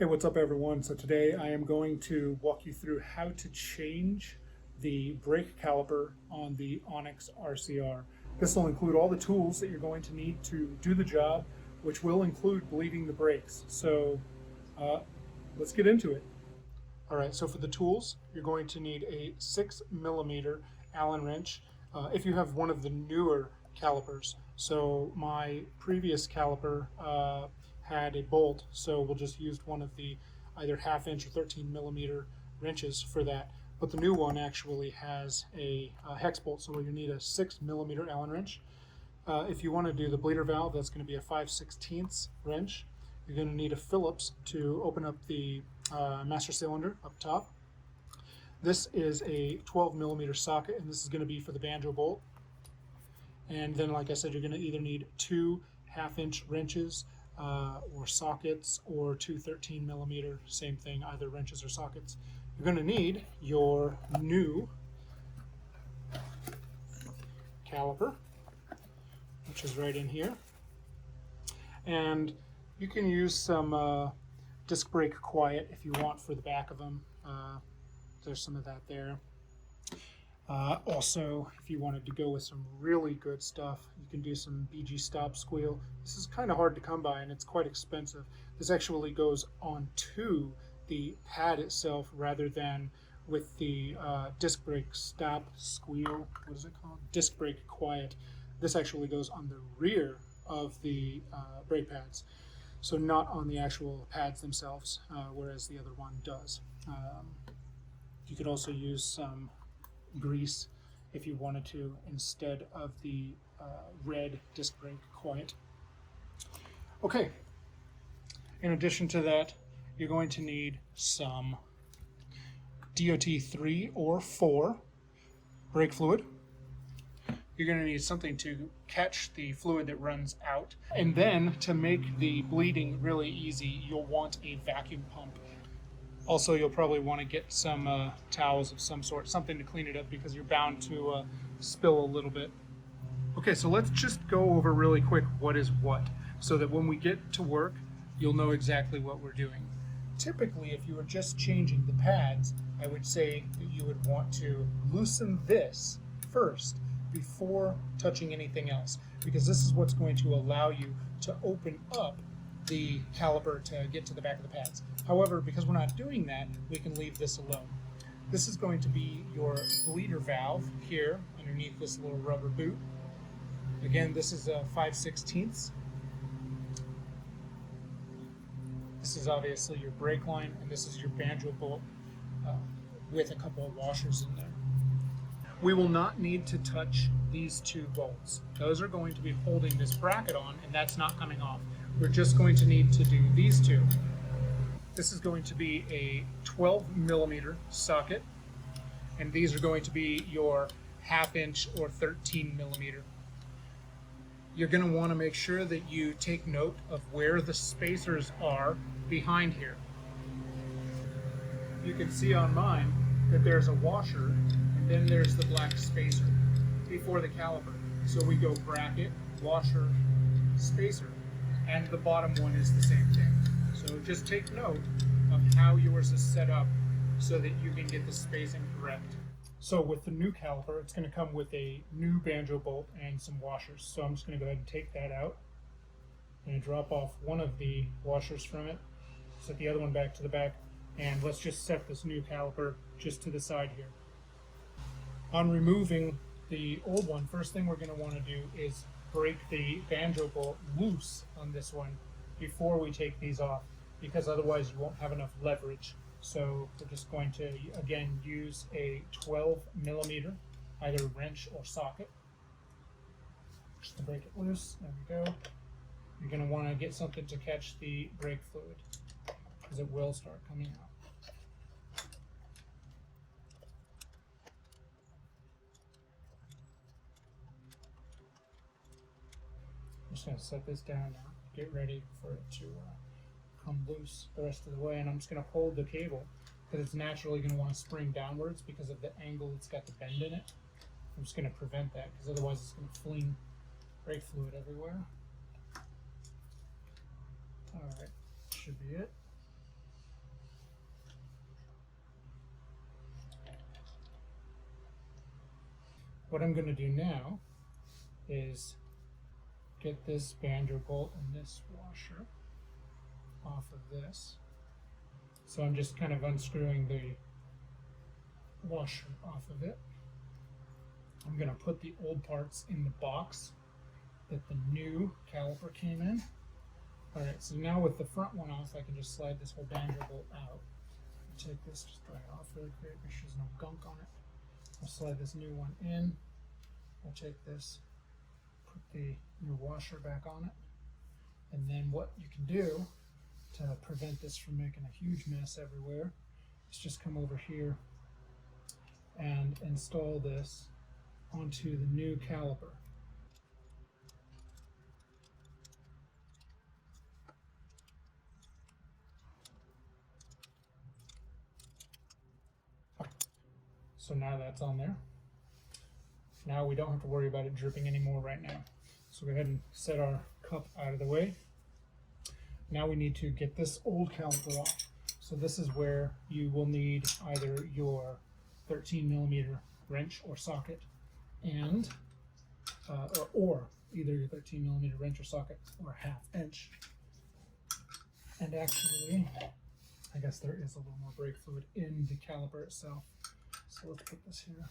Hey, what's up everyone? So today I am going to walk you through how to change the brake caliper on the ONYX RCR. This will include all the tools that you're going to need to do the job, which will include bleeding the brakes. So let's get into it. All right, so for the tools, you're going to need a 6mm Allen wrench if you have one of the newer calipers. So my previous caliper had a bolt, so we'll just use one of the either 1/2" or 13mm wrenches for that. But the new one actually has a hex bolt, so you need a 6mm Allen wrench. If you want to do the bleeder valve, that's going to be a 5/16 wrench. You're going to need a Phillips to open up the master cylinder up top. This is a 12mm socket, and this is going to be for the banjo bolt. And then, like I said, you're going to either need two 1/2" wrenches or sockets, or two 13mm, same thing, either wrenches or sockets. You're going to need your new caliper, which is right in here. And you can use some disc brake quiet if you want for the back of them. There's some of that there. Also, if you wanted to go with some really good stuff, you can do some BG stop squeal. This is kind of hard to come by and it's quite expensive. This actually goes onto the pad itself rather than with the disc brake stop squeal. What is it called? Disc brake quiet. This actually goes on the rear of the brake pads, so not on the actual pads themselves, whereas the other one does. You could also use some grease if you wanted to instead of the red disc brake quiet. Okay, in addition to that, you're going to need some DOT 3 or 4 brake fluid. You're going to need something to catch the fluid that runs out. And then, to make the bleeding really easy, you'll want a vacuum pump. Also, you'll probably want to get some towels of some sort, something to clean it up, because you're bound to spill a little bit. Okay, so let's just go over really quick what is what, so that when we get to work, you'll know exactly what we're doing. Typically, if you were just changing the pads, I would say that you would want to loosen this first before touching anything else, because this is what's going to allow you to open up the caliper to get to the back of the pads. However, because we're not doing that, we can leave this alone. This is going to be your bleeder valve here underneath this little rubber boot. Again, this is a 5/16. This is obviously your brake line, and this is your banjo bolt with a couple of washers in there. We will not need to touch these two bolts. Those are going to be holding this bracket on, and that's not coming off. We're just going to need to do these two. This is going to be a 12mm socket, and these are going to be your 1/2" or 13mm. You're going to want to make sure that you take note of where the spacers are behind here. You can see on mine that there's a washer, and then there's the black spacer before the caliper. So we go bracket, washer, spacer, and the bottom one is the same thing. So just take note of how yours is set up so that you can get the spacing correct. So with the new caliper, it's going to come with a new banjo bolt and some washers. So I'm just going to go ahead and take that out. I'm going to drop off one of the washers from it, set the other one back to the back, and let's just set this new caliper just to the side here. On removing the old one, first thing we're going to want to do is break the banjo bolt loose on this one before we take these off, because otherwise you won't have enough leverage. So we're just going to, again, use a 12mm, either wrench or socket, just to break it loose. There we go. You're going to want to get something to catch the brake fluid, because it will start coming out. I'm just going to set this down now, get ready for it to come loose the rest of the way, and I'm just going to hold the cable because it's naturally going to want to spring downwards because of the angle it's got the bend in it. I'm just going to prevent that because otherwise it's going to fling brake fluid everywhere. Alright, should be it. what I'm going to do now is get this banjo bolt and this washer off of this. So I'm just kind of unscrewing the washer off of it. I'm going to put the old parts in the box that the new caliper came in. Alright, so now with the front one off, I can just slide this whole banjo bolt out. Take this, just dry it off really quick, make sure there's no gunk on it. I'll slide this new one in. I'll take this, put the new washer back on it. And then what you can do to prevent this from making a huge mess everywhere is just come over here and install this onto the new caliper. So now that's on there. Now we don't have to worry about it dripping anymore right now. So go ahead and set our cup out of the way. Now we need to get this old caliper off. So this is where you will need either your 13mm wrench or socket and or either your 13mm wrench or socket or 1/2 inch. And actually, I guess there is a little more brake fluid in the caliper itself. So let's put this here.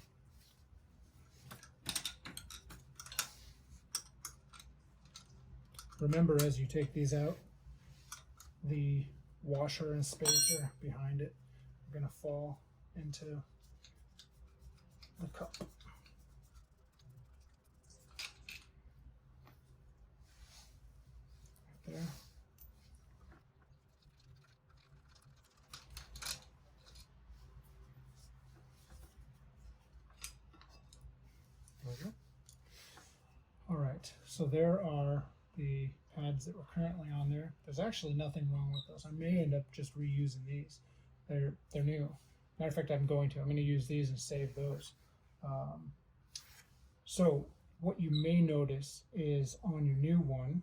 Remember, as you take these out, the washer and spacer behind it are going to fall into the cup. Right there. There we go. All right, so there are the pads that were currently on there. There's actually nothing wrong with those. I may end up just reusing these. They're new. Matter of fact, I'm going to use these and save those. So what you may notice is on your new one,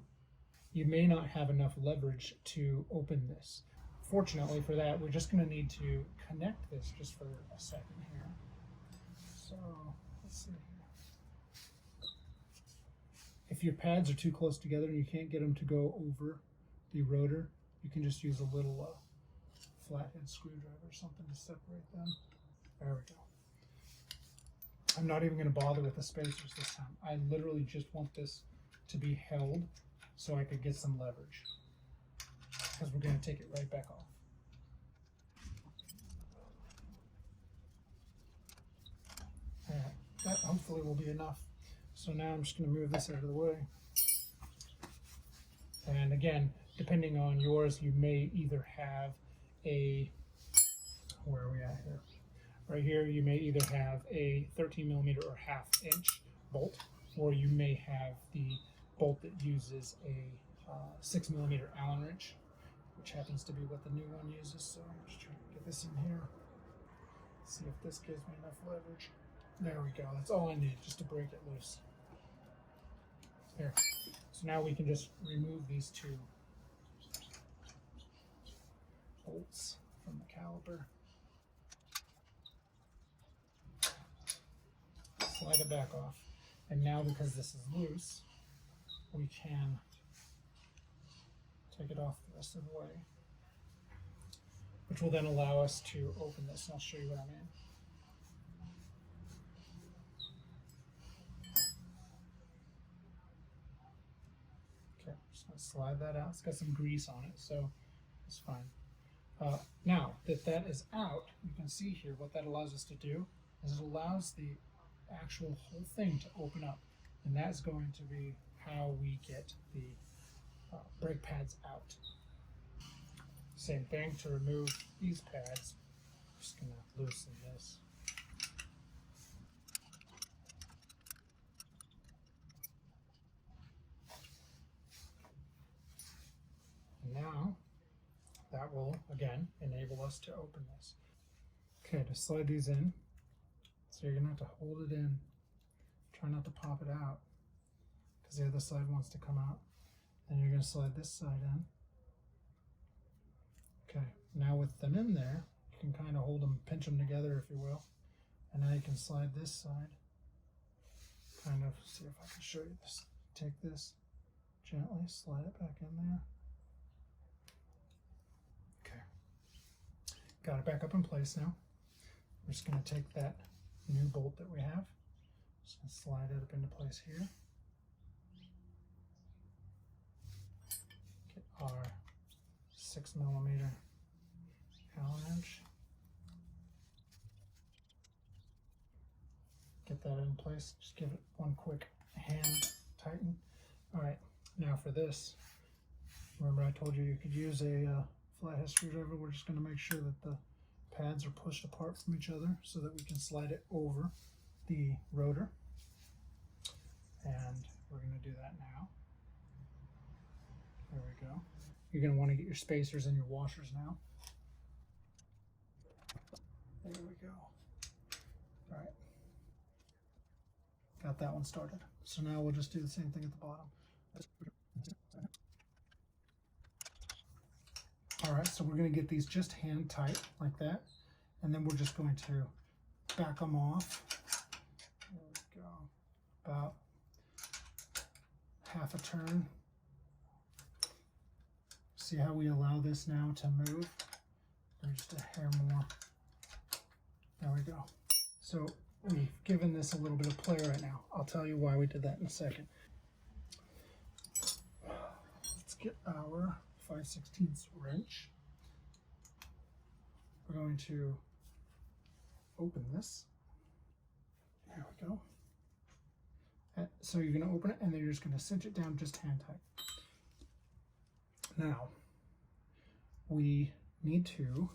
you may not have enough leverage to open this. Fortunately for that, we're just going to need to connect this just for a second here. So let's see. If your pads are too close together and you can't get them to go over the rotor, you can just use a little flathead screwdriver or something to separate them. There we go. I'm not even going to bother with the spacers this time. I literally just want this to be held so I could get some leverage, because we're going to take it right back off. Alright, that hopefully will be enough. So now I'm just going to move this out of the way. And again, depending on yours, you may either have a, where are we at here? Right here, you may either have a 13mm or 1/2 inch bolt, or you may have the bolt that uses a 6mm Allen wrench, which happens to be what the new one uses. So I'm just trying to get this in here. See if this gives me enough leverage. There we go. That's all I need, just to break it loose. There. So now we can just remove these two bolts from the caliper. Slide it back off. And now, because this is loose, we can take it off the rest of the way, which will then allow us to open this. And I'll show you what I mean. Slide that out. It's got some grease on it, so it's fine. Now that is out, you can see here what that allows us to do is it allows the actual whole thing to open up, and that's going to be how we get the brake pads out. Same thing to remove these pads. I'm just going to loosen this. Now, that will, again, enable us to open this. Okay, to slide these in, so you're going to have to hold it in. Try not to pop it out, because the other side wants to come out. Then you're going to slide this side in. Okay, now with them in there, you can kind of hold them, pinch them together, if you will. And now you can slide this side kind of see if I can show you this. Take this gently, slide it back in there. Okay. Got it back up in place now. We're just going to take that new bolt that we have. Just going to slide it up into place here. Get our 6mm Allen wrench. Get that in place. Just give it one quick hand tighten. All right, now for this, remember I told you you could use a flathead screwdriver. We're just going to make sure that the pads are pushed apart from each other so that we can slide it over the rotor. And we're going to do that now. There we go. You're going to want to get your spacers and your washers now. There we go. All right. Got that one started. So now we'll just do the same thing at the bottom. All right, so we're going to get these just hand tight like that. And then we're just going to back them off. There we go. About half a turn. See how we allow this now to move? Or just a hair more. There we go. So we've given this a little bit of play right now. I'll tell you why we did that in a second. Let's get our 5/16 wrench. We're going to open this. There we go. So you're going to open it and then you're just going to cinch it down just hand tight. Now, we need to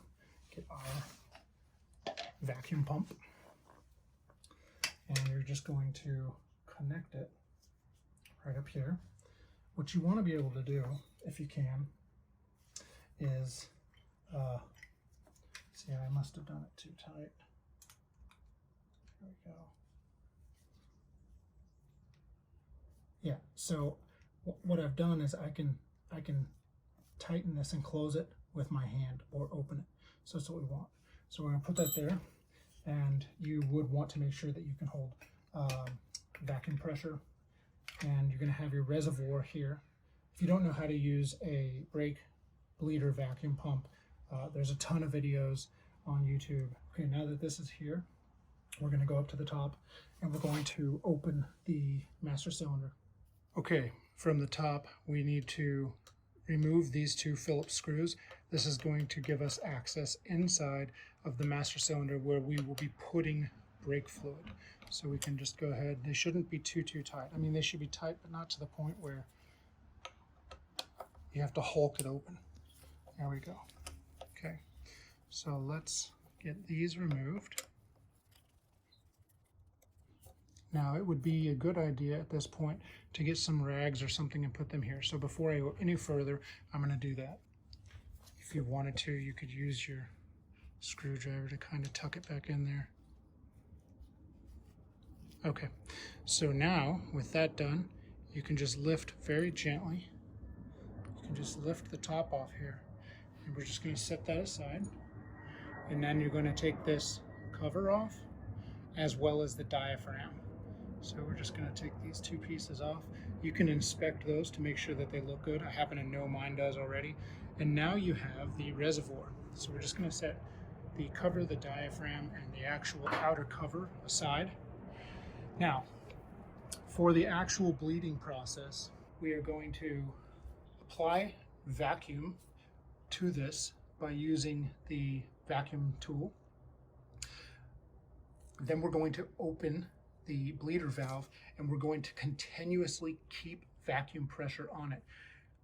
get our vacuum pump. And you're just going to connect it right up here. What you want to be able to do, if you can, is, see, I must have done it too tight. There we go. Yeah, so what I've done is I can tighten this and close it with my hand or open it. So that's what we want. So we're going to put that there. And you would want to make sure that you can hold vacuum pressure, and you're going to have your reservoir here. If you don't know how to use a brake bleeder vacuum pump, there's a ton of videos on YouTube. Okay, now that this is here, we're going to go up to the top and we're going to open the master cylinder. Okay, from the top we need to remove these two Phillips screws. This is going to give us access inside of the master cylinder where we will be putting brake fluid. So we can just go ahead. They shouldn't be too tight. I mean, they should be tight, but not to the point where you have to hulk it open. There we go. Okay, so let's get these removed. Now, it would be a good idea at this point to get some rags or something and put them here. So before I go any further, I'm going to do that. If you wanted to, you could use your screwdriver to kind of tuck it back in there. Okay, so now with that done, you can just lift very gently. You can just lift the top off here. And we're just going to set that aside. And then you're going to take this cover off as well as the diaphragm. So we're just going to take these two pieces off. You can inspect those to make sure that they look good. I happen to know mine does already. And now you have the reservoir. So we're just going to set the cover, the diaphragm, and the actual outer cover aside. Now, for the actual bleeding process, we are going to apply vacuum to this by using the vacuum tool. Then we're going to open the bleeder valve and we're going to continuously keep vacuum pressure on it.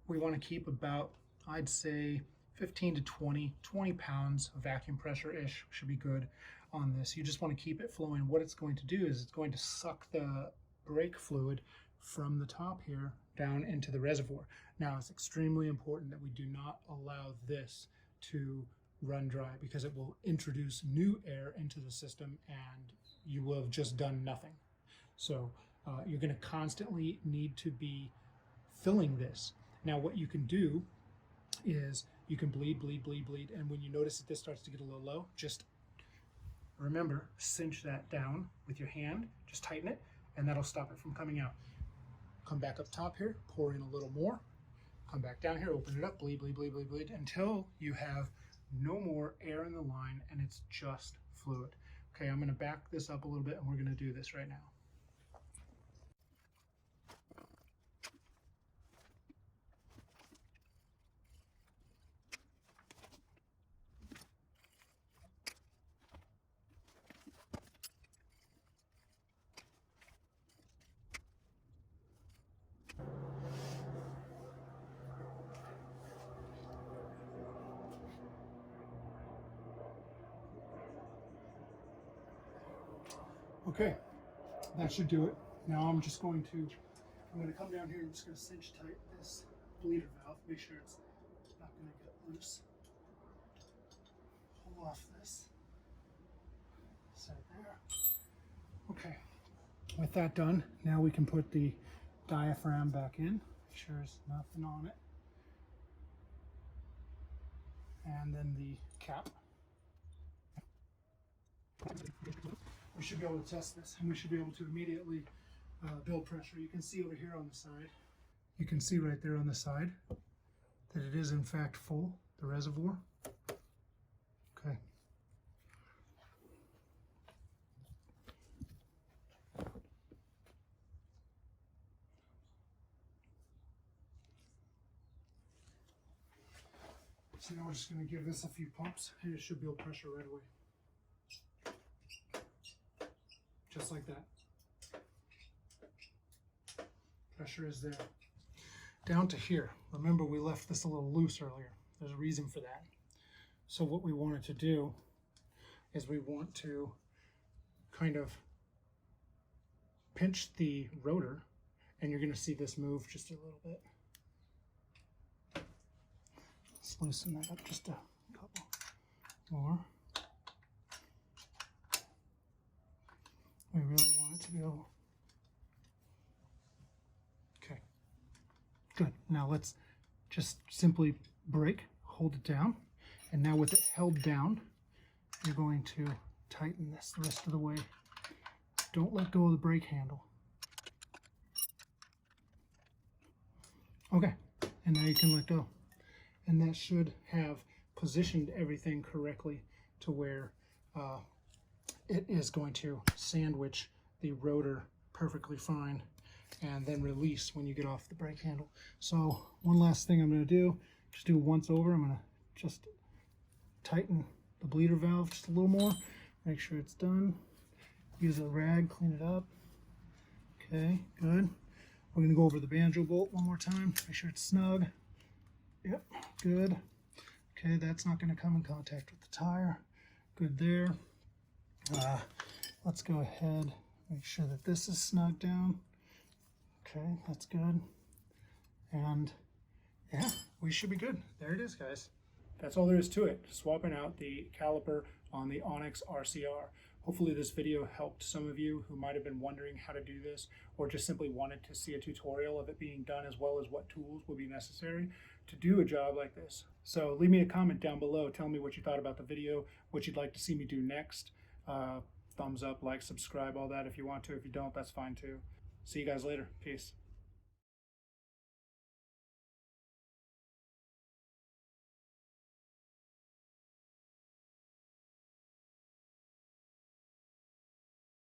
We want to keep about, I'd say, 15 to 20 pounds of vacuum pressure-ish should be good on this. You just want to keep it flowing. What it's going to do is it's going to suck the brake fluid from the top here down into the reservoir. Now, it's extremely important that we do not allow this to run dry because it will introduce new air into the system and you will have just done nothing. So you're going to constantly need to be filling this. Now, what you can do is you can bleed, and when you notice that this starts to get a little low, just remember, cinch that down with your hand, just tighten it, and that'll stop it from coming out. Come back up top here, pour in a little more. Come back down here, open it up, bleed, bleed, bleed, bleed, bleed, until you have no more air in the line and it's just fluid. Okay, I'm gonna back this up a little bit and we're gonna do this right now. Okay, that should do it. Now I'm going to come down here and I'm just going to cinch tight this bleeder valve, make sure it's not going to get loose. Pull off this. Set it there. Okay, with that done, now we can put the diaphragm back in. Make sure there's nothing on it. And then the cap. We should be able to test this, and we should be able to immediately build pressure. You can see over here on the side, you can see right there on the side that it is in fact full, the reservoir. Okay. So now we're just going to give this a few pumps, and it should build pressure right away. Just like that. Pressure is there. Down to here. Remember, we left this a little loose earlier. There's a reason for that. So what we wanted to do is we want to kind of pinch the rotor, and you're going to see this move just a little bit. Let's loosen that up just a couple more. We really want it to go. Okay, good. Now let's just simply brake, hold it down, and now with it held down, you're going to tighten this the rest of the way. Don't let go of the brake handle. Okay, and now you can let go. And that should have positioned everything correctly to where it is going to sandwich the rotor perfectly fine and then release when you get off the brake handle. So one last thing I'm going to do, just do once over. I'm going to just tighten the bleeder valve just a little more, make sure it's done. Use a rag, clean it up. Okay, good. We're going to go over the banjo bolt one more time, make sure it's snug. Yep, good. Okay, that's not going to come in contact with the tire. Good there. Let's go ahead, make sure that this is snug down. Okay, that's good. And yeah, we should be good. There it is, guys. That's all there is to it. Swapping out the caliper on the ONYX RCR. Hopefully this video helped some of you who might have been wondering how to do this, or just simply wanted to see a tutorial of it being done, as well as what tools will be necessary to do a job like this. So leave me a comment down below. Tell me what you thought about the video, what you'd like to see me do next. Thumbs up, like, subscribe, all that if you want to. If you don't, that's fine too. See you guys later. Peace.